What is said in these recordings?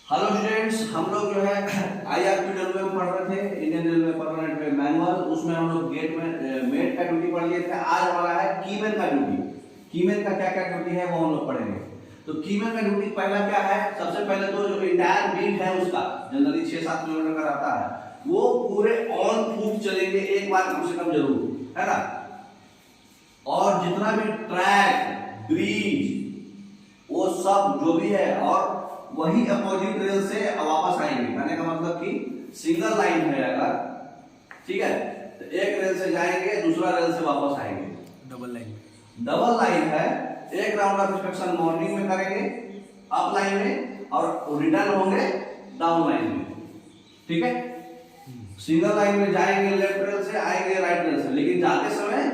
Hello students, हम लोग जो है IRPW में पढ़ रहे थे, इंडियन रेलवे परमानेंट में मैनुअल। उसमें हम लोग गेट में मेट का ड्यूटी पढ़ लिए थे। आज हमारा है कीमैन का ड्यूटी। कीमैन का क्या क्या ड्यूटी है वो हम लोग पढ़ेंगे। तो कीमैन का ड्यूटी पहला क्या है, सबसे पहले तो जो इंटायर बीट है उसका जनरली 6-7 किलोमीटर का रहता है, वो पूरे ऑन फुट चलेंगे एक बार कम से कम जरूर, है ना। और जितना भी ट्रैक ब्रिज वो सब जो भी है, और वही अपोजिट रेल से वापस आएंगे। कहने का मतलब कि सिंगल लाइन है अगर, ठीक है, तो एक रेल से जाएंगे दूसरा रेल से वापस आएंगे। डबल लाइन है, एक राउंड ऑफ इंस्पेक्शन मॉर्निंग में करेंगे अप लाइन में, और रिटर्न होंगे डाउन लाइन में, ठीक है। सिंगल लाइन में जाएंगे लेफ्ट रेल से, आएंगे राइट रेल से, लेकिन जाते समय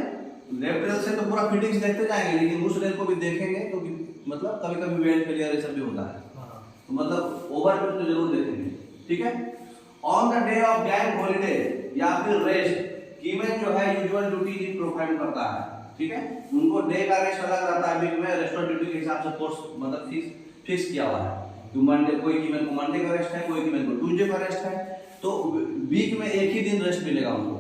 लेफ्ट रेल से तो पूरा फिटिंग्स देखते जाएंगे, लेकिन उस रेल को भी देखेंगे तो मतलब कभी कभी वेट फेलियर ये सब भी होता है, तो मतलब ओवरव्यू तो जरूर देखेंगे, ठीक है। On the day of gang holiday या फिर रेस्ट, कीमैन जो है यूजुअल ड्यूटी ही प्रोवाइड करता है, ठीक है। उनको डे का रेस्ट अलग रहता है, वीक में रेस्ट ड्यूटी के हिसाब से कोर्स मतलब फिक्स किया हुआ है कि मंडे कोई कीमैन को मंडे का रेस्ट है, कोई कीमैन को ट्यूसडे का रेस्ट है, तो वीक में एक ही दिन रेस्ट मिलेगा उनको।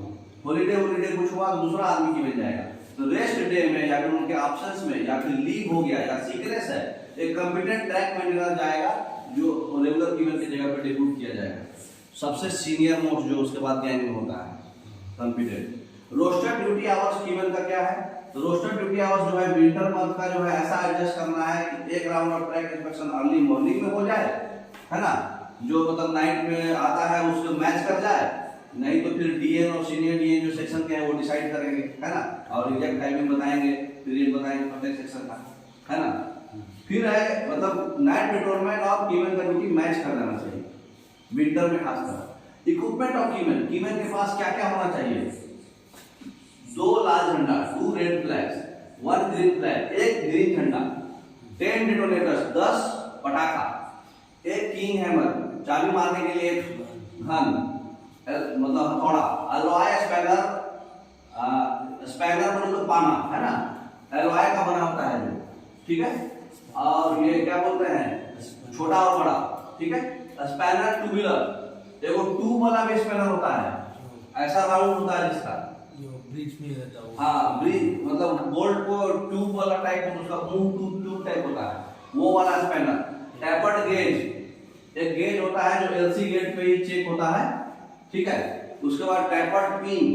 हॉलिडे कुछ हुआ दूसरा आदमी कीमैन जाएगा, तो रेस्ट डे में या फिर उनके ऑप्शंस में या फिर लीव हो गया या सिकनेस है, एक कंप्यूटर ट्रैक मेंटेनर जाएगा जो रेगुलर कीमैन की जगह पे डिप्यूट किया जाएगा, सबसे सीनियर मोस्ट जो उसके बाद गैंग में होता है computer. Roster duty hours keyman का क्या है, तो रोस्टर ड्यूटी आवर्स जो है विंटर मंथ का जो है ऐसा एडजस्ट करना है कि एक round of track inspection early morning में हो जाए, है ना, जो मतलब नाइट में आता है उसको मैच कर जाए, नहीं तो फिर डीएन और सीनियर डीएन जो सेक्शन के हैं वो डिसाइड करेंगे, है ना, और एग्जैक्ट टाइमिंग बताएंगे, पीरियड बताएंगे प्रत्येक सेक्शन का, है ना। फिर है मतलब नाइट पेट्रोलमैन और कीमैन का ड्यूटी मैच कर देना चाहिए विंटर में खासकर। इक्विपमेंट ऑफ कीमैन के पास क्या क्या होना चाहिए, 2 लाल झंडा, 2 red flags, 1 green flag, 1 green झंडा, 10 डेटोनेटर्स, 10 पटाखा, 1 किंग हैमर, चाबी मारने के लिए एक गन मतलब हथौड़ा, अलॉय स्पैनर, स्पैनर मतलब तो पाना, है ना, अलॉय का बना होता है जो, ठीक है। और ये क्या बोलते हैं छोटा और बड़ा, ठीक है। स्पैनर टू व्हीलर, एगो ट्यूब वाला भी स्पैनर होता है, ऐसा राउंड होता है जिसका जो ब्रिज में रहता है, हाँ ब्रिज मतलब बोल्ट को ट्यूब वाला टाइप उसका मुंह ट्यूब टाइप होता है, वो वाला स्पैनर। टैपर्ड गेज, एक गेज होता है जो एलसी गेट पे ही चेक होता है, ठीक है। उसके बाद टैपर्ड पिन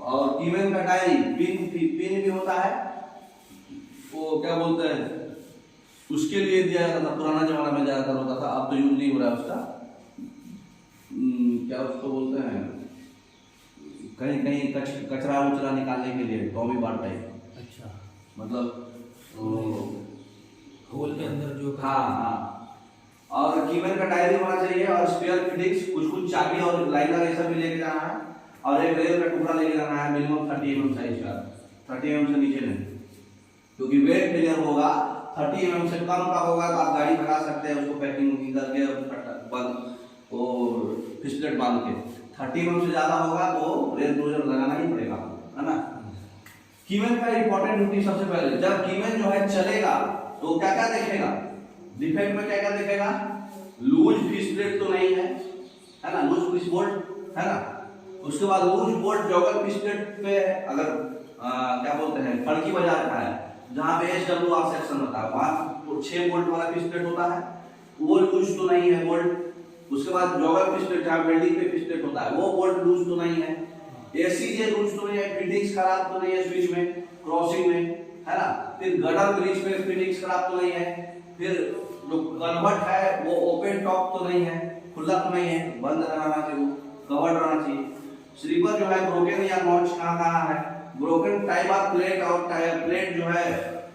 और कीमैन का डायरी, पिन भी होता है, वो क्या बोलते हैं उसके लिए दिया जाता था, पुराना जमाना में ज्यादातर होता था, अब तो यूज नहीं हो रहा है उसका, क्या उसको बोलते हैं, कहीं कहीं कचरा उचरा निकालने के लिए टॉमी बार टाइप, अच्छा मतलब होल के अंदर जो, हाँ। और कीमैन का डायरी होना चाहिए, और स्पेयर फिटिंग्स, कुछ चाबी और लाइनर ये सब भी लेके जाना है, और एक रेल का टुकड़ा लेके जाना है मिनिमम 30 mm साइज का, 30 mm से नीचे नहीं, क्योंकि वेट फेलियर होगा। 30 mm से कम का होगा तो आप गाड़ी भगा सकते हैं उसको पैकिंग करके बंद और फिसलेट बांध के। 30 mm से ज्यादा होगा तो रेल क्लोजर लगाना ही पड़ेगा, है ना। कीमैन का इंपॉर्टेंट ड्यूटी सबसे पहले, जब कीमैन जो है चलेगा तो क्या क्या देखेगा, डिफेक्ट में क्या क्या देखेगा, लूज फिसलेट तो नहीं है ना, लूज फिस बोल्ट, है ना। उसके बाद लूज बोल्ट जॉगर फिसलेट पे अगर क्या बोलते हैं फड़की बजा रखा है, जहां पे SWR सेक्शन होता है वहां 6 बोल्ट वाला फिसलेट होता है, वो लूज तो नहीं है बोल्ट। उसके बाद जॉगर फिसलेट जहां वेल्डिंग पे फिसलेट होता है वो बोल्ट लूज तो नहीं है, ACJ लूज तो नहीं है, फिटिंग्स खराब तो नहीं है स्विच में क्रॉसिंग में, है ना। फिर गडर ब्रिज पे फिटिंग्स खराब तो नहीं है, फिर जो कन्वर्ट है वो ओपन टॉप तो नहीं है, खुला तो नहीं है, बंद रहना चाहिए, कवर्ड रहना चाहिए। स्लीपर जो है ब्रोकन या नॉच कहाँ है, ब्रोकन टाइबर प्लेट और टायर प्लेट जो है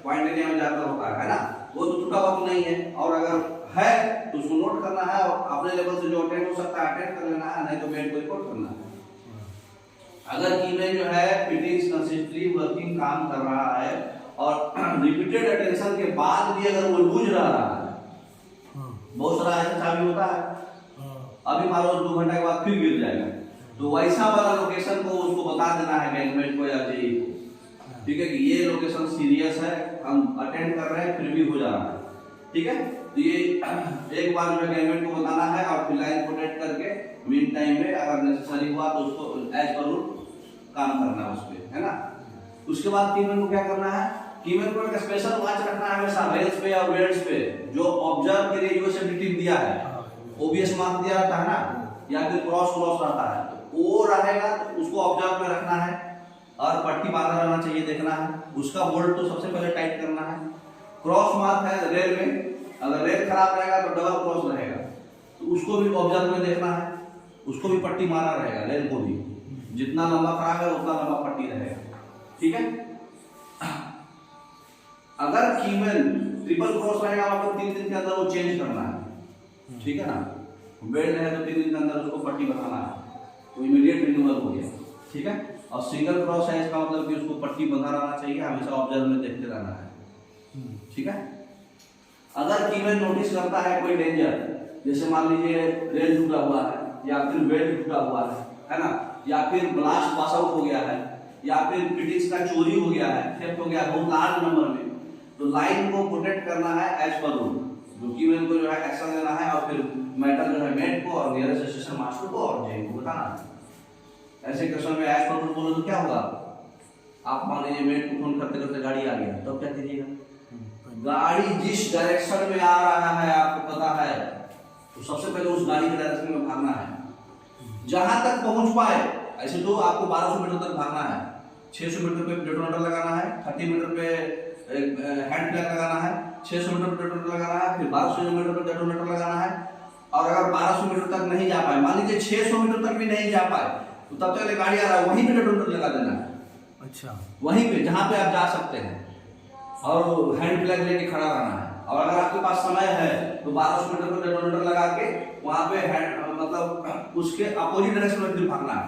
पॉइंट एरिया में जाकर होता है ना, वो तो टूटा हुआ तो नहीं है, और अगर है तो उसको नोट करना है, और अपने लेवल से जो अटेंड हो सकता है अटेंड कर लेना है, नहीं तो बेड को रिपोर्ट करना है। अगर कीमैन जो है फिटिंग्स कंसिस्टेंटली वर्किंग काम कर रहा है और रिपीटेड अटेंशन के बाद भी अगर वो लूज रह रहा है, बहुत सारा ऐसा चाबी होता है, अभी मान लो 2 घंटे के बाद फिर गिर जाएगा, तो वैसा वाला लोकेशन को उसको बता देना है गैंगमेट को या जेई को, ठीक है, कि ये लोकेशन सीरियस है, हम अटेंड कर रहे हैं फिर भी हो जा रहा है, ठीक है। तो ये एक बार जो है गवर्नमेंट को बताना है और फिर लाइन प्रोटेक्ट करके मीन टाइम में अगर नेसेसरी हुआ तो उसको एज पर रूल काम करना है उस पर, है ना। उसके बाद कीमैन को क्या करना है, कीमैन को एक स्पेशल वॉच रखना है हमेशा रेल्स पे और वेल्ड्स पे, जो ऑब्जर्व के लिए यूएसएफडी टिप दिया है, ओबीएस मार्क दिया रहता है ना, या फिर क्रॉस क्रॉस रहता है, तो वो रहेगा तो उसको ऑब्जर्व में रखना है और पट्टी बांधा रहना चाहिए, देखना है उसका बोल्ट तो सबसे पहले टाइट करना है। क्रॉस मार्क है रेल में, अगर रेल खराब रहेगा तो डबल क्रॉस रहेगा, तो उसको भी ऑब्जर्व में देखना है, उसको भी पट्टी मारा रहेगा, रेल को भी जितना लंबा खराब है उतना लंबा पट्टी रहेगा, ठीक है। अगर कीमैन ट्रिपल क्रॉस रहेगा मतलब 3 दिन के अंदर वो चेंज करना है, ठीक है ना। बेल्ट है तो 3 दिन के अंदर उसको पट्टी बनाना है, तो इमीडिएट रिन्यूअल हो गया, ठीक है। और सिंगल क्रॉस है इसका मतलब कि उसको पट्टी बंधा रहना चाहिए, हमेशा ऑब्जर्व में देखते रहना है, ठीक है। अगर कीमैन नोटिस करता है कोई डेंजर, जैसे मान लीजिए रेल टूटा हुआ है या फिर बेल्ट टूटा हुआ है ना, या फिर ब्लास्ट पास आउट हो गया है, या फिर फिटिंग्स का चोरी हो गया है, थेफ्ट हो गया बहुत लार्ज नंबर में, तो लाइन को प्रोटेक्ट करना है एज पर रूल, जो कीमैन को जो है एक्शन लेना है और फिर मैटर जो है मेट को और नियरेस्ट स्टेशन मास्टर को और जेई को बताना है। ऐसे क्वेश्चन में एज पर रूल बोलो तो क्या होगा, आप मान लीजिए मेट को फोन करते करते गाड़ी आ गया, तब तो क्या कीजिएगा, गाड़ी जिस डायरेक्शन में आ रहा है आपको पता है, तो सबसे पहले उस गाड़ी के डायरेक्शन में भागना है, जहां तक पहुंच पाए। ऐसे तो आपको 1200 मीटर तक भागना है, 600 मीटर पे डेटोनेटर लगाना है, 30 मीटर पे हैंड फ्लैग लगाना है, 600 मीटर पे डेटोनेटर लगाना है, फिर 1200 मीटर पे डेटोनेटर लगाना है। और अगर 1200 मीटर तक नहीं जा पाए, मान लीजिए 600 मीटर तक भी नहीं जा पाए, तो तब तक गाड़ी आ रहा है वहीं पे डेटोनेटर लगा देना है, अच्छा वहीं पे जहां पे आप जा सकते हैं, और हैंड फ्लैग लेके खड़ा रहना है। और अगर आपके पास समय है तो 1200 मीटर पर डेटोनेटर लगा के वहां पे मतलब उसके अपोजिट डायरेक्शन में फिर भागना है,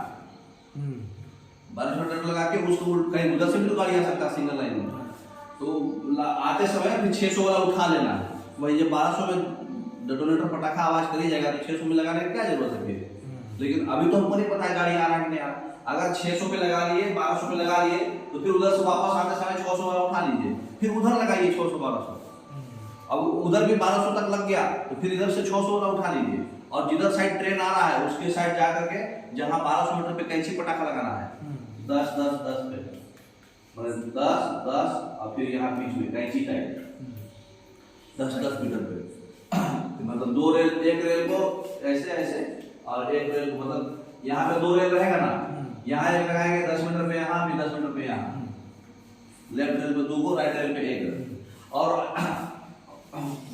1200 मीटर लगा के उसको कहीं उधर से भी तो गाड़ी आ सकता है सिंगल लाइन में, तो आते समय फिर 600 वाला उठा लेना है। वही जब 1200 में डेटोनेटर पटाखा आवाज करी जाएगा तो 600 में लगाने की क्या जरूरत है फिर, लेकिन अभी तो हमको नहीं पता है गाड़ी आ रहा है कि नहीं आ रहा। अगर 600 पे लगा लिए, 1200 पे लगा लिए, तो फिर उधर से वापस आते समय 600 वाला उठा लीजिए, फिर उधर लगाइए 600 1200। अब उधर भी 1200 तक लग गया तो फिर इधर से 600 वाला उठा लीजिए, और जिधर साइड ट्रेन आ रहा है उसके साइड जा करके जहां 1200 मीटर पे कैंची पटाखा लगाना है, 10 10 10 पे, मतलब 10 10 और फिर यहाँ बीच में कैंची टाइप 10 10 मीटर पे मतलब दो रेल, एक रेल को ऐसे ऐसे और एक रेल को, मतलब यहाँ पे 2 रेल रहेगा ना, यहाँ एक लगाएंगे 10 मीटर पे यहाँ, फिर 10 मीटर पे यहाँ, लेफ्ट रेल पे 2 को, राइट रेल पे 1, और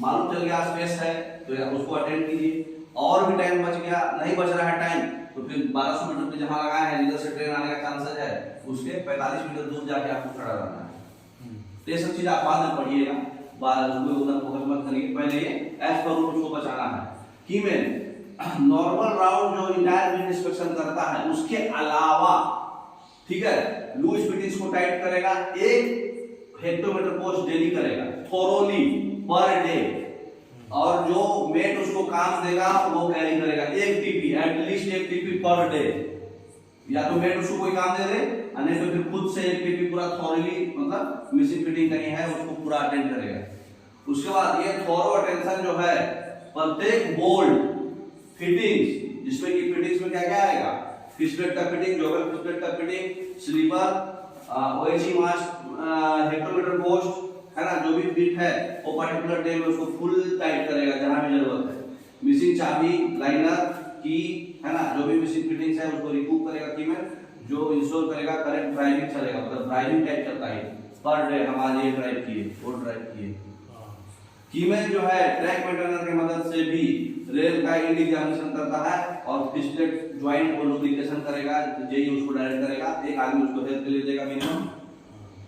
मालूम चल गया स्पेस है तो उसको अटेंड कीजिए। और भी टाइम बच गया, नहीं बच रहा है टाइम, तो फिर 1200 मीटर पे जहां लगाए हैं जिधर से ट्रेन आने का चांसेस है उसके 45 मीटर दूर जाके आपको खड़ा रहना है। तो ये सब चीज आप बाद में पढ़िएगा, बाद में उधर फोकस मत करिए, पहले ये एज पर रूल को बचाना है। कीमैन नॉर्मल राउंड जो इंटायर विंड इंस्पेक्शन करता है उसके अलावा, ठीक है, लूज फिटिंग्स को टाइट करेगा, 1 हेक्टोमीटर पोस्ट डेली करेगा थोरोली पर डे, और जो मेट उसको काम देगा वो कैरी करेगा 1 TP, at least 1 TP per day, या तो मेट उसको कोई काम दे दे, नहीं तो फिर खुद से 1 टीपी पूरा थॉरली, मतलब मिसिंग फिटिंग कहीं है उसको पूरा अटेंड करेगा। उसके बाद ये थॉरो अटेंशन जो है, प्रत्येक बोल्ट फिटिंग्स, जिसमें कि फिटिंग्स में क्या क्या आएगा, फिशप्लेट का फिटिंग, जोगल फिशप्लेट का फिटिंग, स्लीपर, ओएची मास्ट, हेक्टोमीटर पोस्ट, है ना, जो भी फिट है वो पर्टिकुलर डे में उसको फुल टाइट करेगा जहां भी जरूरत है। मिसिंग चाबी, लाइनर, की, है ना, जो भी मिसिंग फिटिंग्स है उसको रिमूव करेगा कीमैन, जो इंस्टॉल करेगा करेक्ट ड्राइविंग चलेगा, मतलब ड्राइविंग टाइप चलता है पर डे, हम आज ये ड्राइव किए वो ड्राइव किए। कीमैन जो है ट्रैक मेंटेनर की मदद से भी रेल का इंड एग्जामिनेशन करता है और फिशप्लेट ज्वाइंट को लुब्रिकेशन करेगा, जेई उसको डायरेक्ट करेगा, एक आदमी उसको हेल्प के लिए देगा मिनिमम,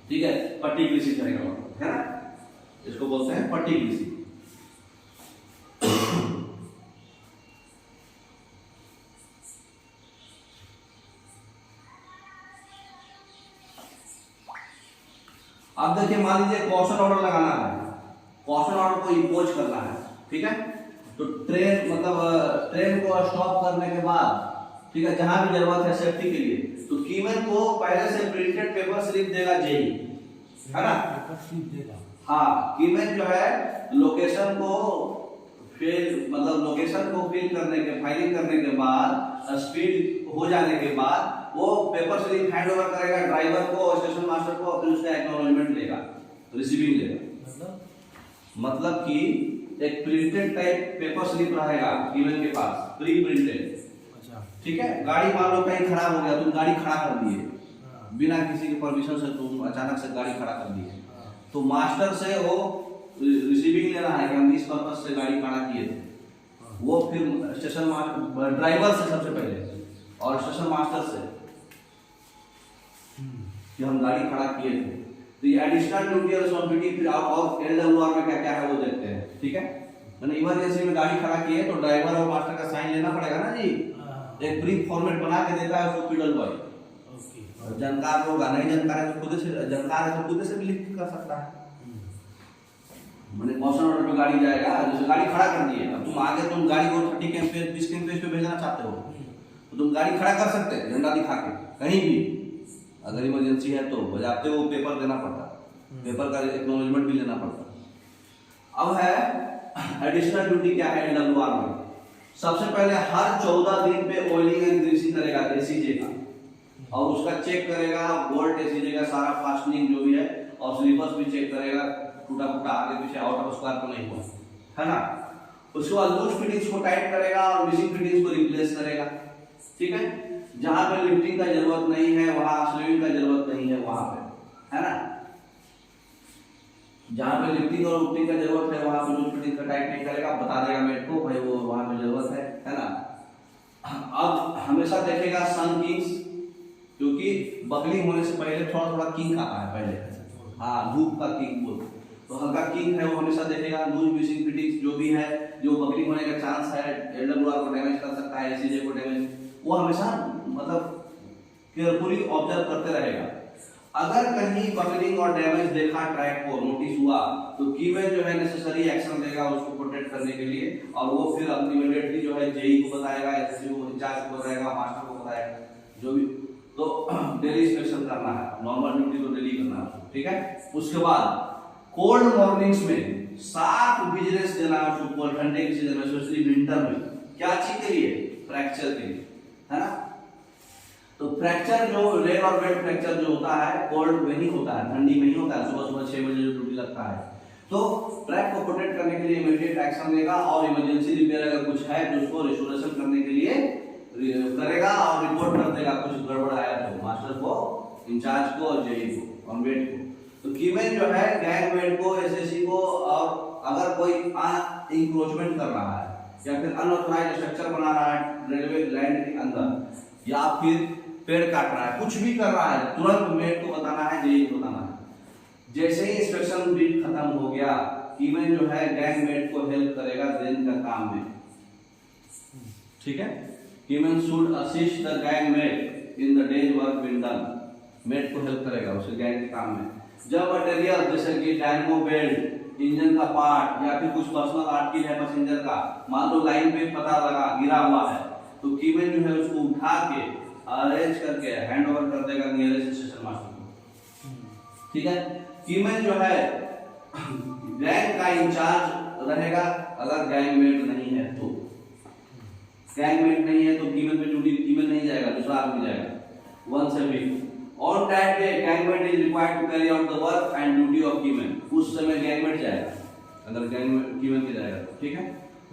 ठीक है, पट्टी ग्रीसी करेगा, है ना, इसको बोलते हैं पट्टी ग्रीसी। अब देखिए, मान लीजिए कॉशन ऑर्डर लगाना है, कॉशन ऑर्डर को इंपोज करना है, ठीक है, तो ट्रेन मतलब ट्रेन को स्टॉप करने के बाद, ठीक है, जहां भी जरूरत है सेफ्टी के लिए, तो कीमैन को पहले से प्रिंटेड पेपर स्लिप देगा जेई, है ना, पेपर स्लिप देगा, हाँ, कीमैन जो है लोकेशन को फिर मतलब लोकेशन को फिल करने के फाइलिंग करने के बाद स्पीड हो जाने के बाद वो पेपर स्लिप हैंड ओवर करेगा ड्राइवर को और स्टेशन मास्टर को, फिर उसका एक्नॉलेजमेंट लेगा, रिसीविंग लेगा। मतलब कि एक प्रिंटेड टाइप पेपर स्लिप रहेगा कीमन के पास, प्री प्रिंटेड। ठीक है, गाड़ी मान लो कहीं खराब हो गया, तुम गाड़ी खड़ा कर दिए बिना किसी के परमिशन से, तुम अचानक से गाड़ी खड़ा कर दिए, तो मास्टर से वो रिसीविंग लेना है कि हम इस पर्पस से गाड़ी खड़ा किए थे। वो फिर स्टेशन मास्टर ड्राइवर से सबसे पहले और स्टेशन मास्टर से कि हम गाड़ी खड़ा किए थे। तो ये एडिशनल ड्यूटी और रिस्पांसिबिलिटी फिर और एलडब्ल्यूआर में क्या क्या है वो देखते हैं। ठीक है, मैंने इमरजेंसी में गाड़ी खड़ा की है तो ड्राइवर और मास्टर का साइन लेना पड़ेगा ना जी। एक प्री फॉर्मेट बना के देता है उसको पीडल बॉय। जानकार होगा, नहीं जानकार है तो खुद से, जानकार है तो खुद से भी लिख कर सकता है। मैंने कॉशन ऑर्डर पे गाड़ी जाएगा, जैसे गाड़ी खड़ा कर दी है, अब तुम आगे तुम गाड़ी को 30 कैंपेज 20 कैंपेज पे भेजना चाहते हो तो तुम गाड़ी खड़ा कर सकते हैं झंडा दिखा के कहीं भी। अगर इमरजेंसी है तो बजाते हो पेपर देना पड़ता, पेपर का एक्नॉलेजमेंट भी लेना पड़ता। अब है एडिशनल ड्यूटी क्या है एलडब्ल्यूआर में। सबसे पहले हर 14 दिन पे ऑयलिंग एंड ग्रीसिंग करेगा एसीजे का, और उसका चेक करेगा बोल्ट एसीजे का सारा फास्टनिंग जो भी है, और स्लीपर्स भी चेक करेगा टूटा फूटा आगे पीछे आउट ऑफ स्क्वायर तो नहीं हुआ है ना। उसके बाद लूज फिटिंग्स को टाइट करेगा और मिसिंग फिटिंग्स को रिप्लेस करेगा। ठीक है, जहां पे लिफ्टिंग का जरूरत नहीं है वहां स्लीविंग का जरूरत नहीं है वहां पे, है ना। जहां पे लिफ्टिंग और लुफ्टिंग का जरूरत है वहां पे लूज फिटिंग का टाइट नहीं करेगा, बता देगा मेरे को भाई वो वहां पे जरूरत है ना। अब हमेशा देखेगा सन किंग्स, क्योंकि बकलिंग होने से पहले थोड़ा थोड़ा किंग आता है पहले, हाँ धूप का किंग बोलते, तो हल्का किंग है वो हमेशा देखेगा। लूज मिसिंग फिटिंग्स जो भी है, जो बकलिंग होने का चांस है, एलडब्ल्यूआर को डैमेज कर सकता है, एसीजे को डैमेज, वो हमेशा मतलब केयरफुली ऑब्जर्व करते रहेगा। अगर कहीं बकलिंग और डैमेज देखा ट्रैक को नोटिस हुआ तो कीमैन जो है नेसेसरी एक्शन लेगा उसको प्रोटेक्ट करने के लिए, और वो फिर इमीडिएटली जो है जेई को बताएगा, एसएससी को इंचार्ज को बताएगा, मास्टर को बताएगा, जो भी। तो डेली इंस्पेक्शन करना है, नॉर्मल ड्यूटी तो डेली करना है। ठीक है, उसके बाद कोल्ड मॉर्निंग्स में 7 विजिलेंस देना है उसको, कोल्ड ठंडे के सीजन में, स्पेशली विंटर में। क्या चीज के लिए? फ्रैक्चर के लिए, है ना। तो फ्रैक्चर जो रेन और वेट फ्रैक्चर जो होता है कोल्ड में ही होता है, ठंडी में ही होता है। सुबह सुबह 6 बजे जो ड्यूटी लगता है, तो ट्रैक को प्रोटेक्ट करने के लिए इमीडिएट एक्शन लेगा, और इमरजेंसी रिपेयर अगर कुछ है तो उसको रिस्टोरेशन करने के लिए करेगा और रिपोर्ट कर देगा कुछ गड़बड़ आया तो मास्टर को, इंचार्ज को और जेई को और वेट को। तो कीमैन जो है गैंग वेट को, एसएससी को, और अगर कोई इंक्रोचमेंट कर रहा है या फिर अनऑथराइज्ड स्ट्रक्चर बना रहा है रेलवे लैंड के अंदर, या फिर पेड़ काट रहा है, कुछ भी कर रहा है, तुरंत मेट को बताना है, जेई को बताना है। जैसे ही इंस्पेक्शन बीट खत्म हो गया, कीमैन जो है गैंग मेट को हेल्प करेगा दिन का काम में। ठीक है, keyman should assist the gang mate in the days work been done. Mate को हेल्प करेगा उसे गैंग के काम में। जब मटेरियल जैसे कि डायनेमो बेल्ट, इंजन का पार्ट या फिर कुछ पर्सनल आर्टिकल है पैसेंजर का, मान लो लाइन पे पता लगा गिरा हुआ है, तो कीमैन जो है उसको उठा के अरेंज करके हैंड ओवर कर देगा नियरेस्ट स्टेशन मास्टर को। ठीक है, कीमैन जो है गैंग का इंचार्ज रहेगा। अगर गैंग मेट नहीं है तो, गैंग मेट नहीं है तो कीमैन पे ड्यूटी कीमैन नहीं जाएगा, दूसरा आदमी जाएगा once a week. On that day, gangmate is required to carry out the work and duty of keyman. उस समय gangmate जाएगा, अगर gangmate कीमैन के जाएगा। ठीक है,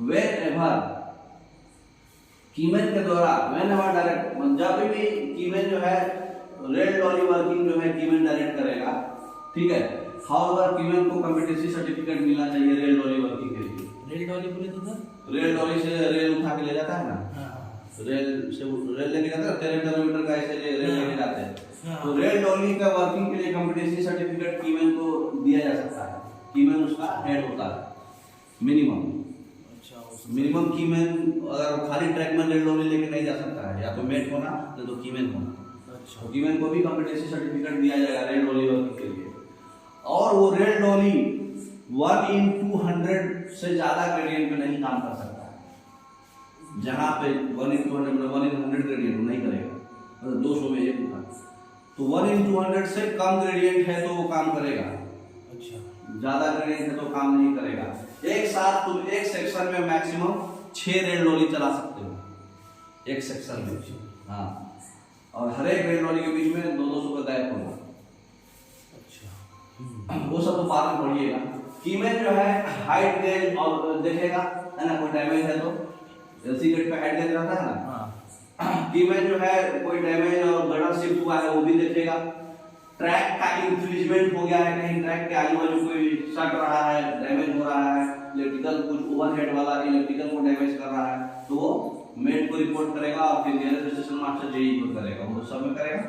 whenever कीमैन के द्वारा, whenever डायरेक्ट, जब भी कीमैन जो है रेल डॉली वर्किंग जो है कीमैन डायरेक्ट करेगा। ठीक है, however कीमैन को कॉम्पिटेंसी सर्टिफिकेट मिलना चाहिए रेल डॉली वर्किंग के लिए। रेल डॉली बोले तो सर, रेल डॉली से रेल उठा के ले जाता है ना, रेल से रेल लेके जाते हैं, 13 किलोमीटर का ऐसे रेल लेके जाते हैं। तो रेल डॉली का वर्किंग के लिए कॉम्पिटेंसी सर्टिफिकेट कीमैन को दिया जा सकता है। कीमैन उसका हेड होता है मिनिमम। अच्छा, मिनिमम कीमैन अगर खाली ट्रैक में रेल डॉली लेके नहीं जा सकता है, या तो मेट होना नहीं तो कीमैन होना। अच्छा, तो कीमैन को भी कॉम्पिटेंसी सर्टिफिकेट दिया जाएगा रेल डॉली वर्किंग के लिए। और वो रेल डॉली 1/200 से ज्यादा ग्रेडियंट पे नहीं काम कर सकता है। जहां पे 1/200 1/100 ग्रेडियंट नहीं करेगा, मतलब 200 में एक होगा, तो 1/200 से कम ग्रेडियंट है तो वो काम करेगा। अच्छा, ज्यादा ग्रेडियंट है तो काम नहीं करेगा। एक साथ तुम एक सेक्शन में मैक्सिमम 6 रेड लॉली चला सकते हो एक सेक्शन में। हाँ, और हर एक रेड लॉली के बीच में 200 का गैप होगा। अच्छा, वो सब तो बाद में पढ़िएगा। कीमैन जो है हाइट गेज और देखेगा, है ना, कोई डैमेज है तो एलसी गेट पे हाइट गेज रहता है ना। हाँ, कीमैन जो है कोई डैमेज और गटर शिफ्ट हुआ है वो भी देखेगा। ट्रैक का इंफ्रिजमेंट हो गया है, कहीं ट्रैक के आजू बाजू कोई सट रहा है, डैमेज हो रहा है, इलेक्ट्रिकल कुछ ओवरहेड वाला इलेक्ट्रिकल को डैमेज कर रहा है, तो वो मेट को रिपोर्ट करेगा और फिर नियरेस्ट स्टेशन मास्टर जेई को करेगा, वो सब में करेगा।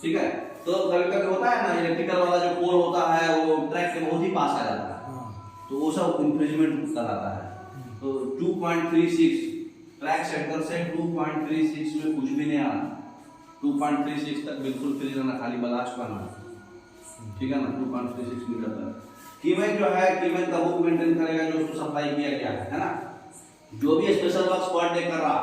ठीक है, तो कभी कभी होता है ना इलेक्ट्रिकल वाला जो पोल होता है वो ट्रैक के बहुत ही पास आ जाता है, तो वो सब इंफ्रिजमेंट कराता है। तो 2.36 ट्रैक सेंटर से 2.36 में कुछ भी नहीं आना, 2.36 तक बिल्कुल फ्री रहना, खाली बलास्ट करना, ठीक है ना, 2.36 मीटर तक। कीमैन जो है कीमैन का बुक मेंटेन करेगा जो उसको सप्लाई किया गया है ना। जो भी स्पेशल वर्क पर डे कर रहा,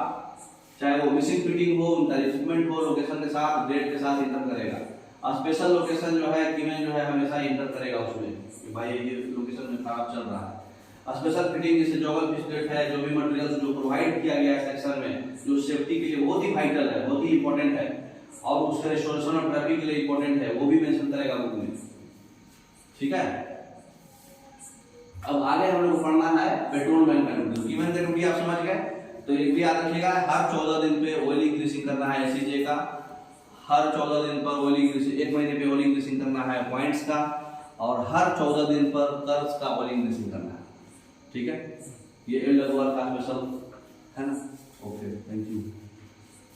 चाहे वो मिसिंग फिटिंग हो, उनका रिक्रूटमेंट हो, लोकेशन के साथ डेट के साथ इंटर करेगा। और स्पेशल लोकेशन जो है कीमैन जो है हमेशा इंटर करेगा उसमें कि भाई ये लोकेशन में खराब चल रहा है। स्पेशल फिटिंग जैसे जॉगल फिस्टेट है, जो भी मटेरियल्स जो प्रोवाइड किया गया है सेक्शन में, जो सेफ्टी के लिए बहुत ही वाइटल है, बहुत ही इंपॉर्टेंट है और उसके रेस्टोरेशन और ट्रैफिक के लिए इंपॉर्टेंट है, वो भी मेंशन करेगा बुक में। ठीक है, अब आगे हम लोग पढ़ना है पेट्रोल मैन का ड्यूटी। कीमैन का ड्यूटी आप समझ गए, तो एक भी याद रखिएगा, हर 14 दिन पे ऑयलिंग ग्रीसिंग करना है एसीजे का, हर 14 दिन पर ऑयलिंग ग्रीसिंग, 1 महीने पे ऑयलिंग ग्रीसिंग करना है पॉइंट्स का, और हर 14 दिन पर कर्व्स का ऑयलिंग ग्रीसिंग करना है। ठीक है, ये एलडब्ल्यूआर का स्पेशल है ना। Okay, thank you.